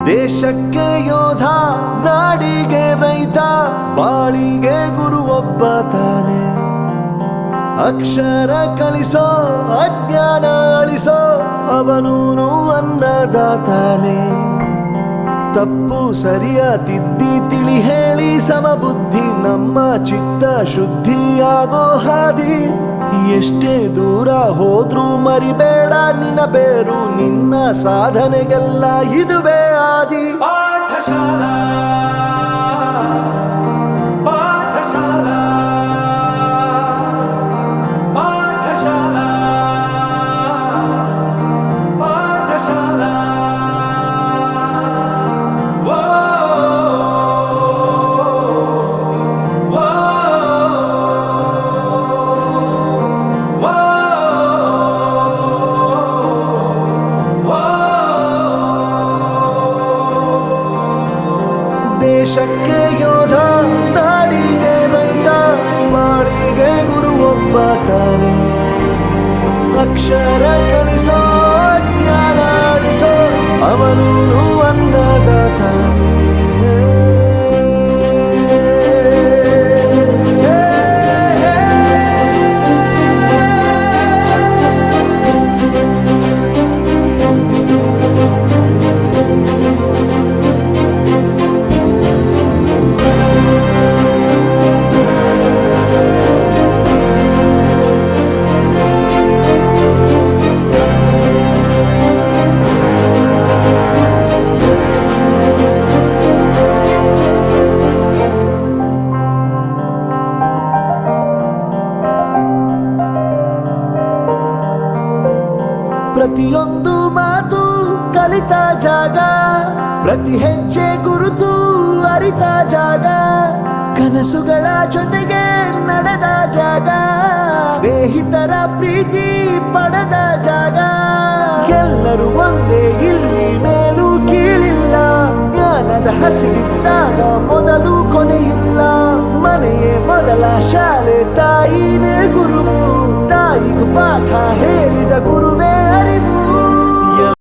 ದೇಶಕ್ಕೆ ಯೋಧ, ನಾಡಿಗೆ ರೈತ, ಬಾಳಿಗೆ ಗುರು ಒಬ್ಬ ತಾನೆ. ಅಕ್ಷರ ಕಲಿಸೋ, ಅಜ್ಞಾನ ಅಳಿಸೋ, ಅವನೂನು ಅನ್ನದಾತಾನೆ. ತಪ್ಪು ಸರಿಯ ತಿದ್ದಿ ತಿಳಿ ಹೇಳಿ ಸಮಬುದ್ಧಿ ನಮ್ಮ ಚಿತ್ತ ಶುದ್ಧಿಯಾಗೋ ಹಾದಿ. ಎಷ್ಟೇ ದೂರ ಹೋದ್ರೂ ಮರಿಬೇಡ ನಿನ್ನ ಬೇರು, ನಿನ್ನ ಸಾಧನೆಗೆಲ್ಲ ಇದುವೇ ಆದಿ. ಪಾಠಶಾಲಾ ಪಾಠಶಾಲಾ ಪಾಠಶಾಲಾ ಪಾಠಶಾಲಾ. ದೇಶಕ್ಕೆ ಯೋಧ, ನಾಡಿಗೆ ರೈತ, ಬಾಳಿಗೆ ಗುರು ಒಬ್ಬ ತಾನೆ. ಅಕ್ಷರ ಕಲಿಸೋ, ಜ್ಞಾನ ಅಳಿಸೋ, ಅವನೂನು ಅನ್ನದಾತಾನೆ. ಪ್ರತಿಯೊಂದು ಮಾತು ಕಲಿತ ಜಾಗ, ಪ್ರತಿ ಹೆಜ್ಜೆ ಗುರುತು ಅರಿತ ಜಾಗ, ಕನಸುಗಳ ಜೊತೆಗೆ ನಡೆದ ಜಾಗ, ಸ್ನೇಹಿತರ ಪ್ರೀತಿ ಪಡೆದ ಜಾಗ. ಎಲ್ಲರೂ ಒಂದೇ, ಇಲ್ಲಿ ಮೇಲೂ ಕೀಳಿಲ್ಲ, ಜ್ಞಾನದ ಹಸಿವಿದ್ದಾಗ ಮೊದಲು ಕೊನೆಯಿಲ್ಲ. ಮನೆಯೇ ಮೊದಲ ಶಾಲೆ, ತಾಯಿನೇ ಗುರುವು, ತಾಯಿಗೂ ಪಾಠ ಹೇಳಿದ ಗುರು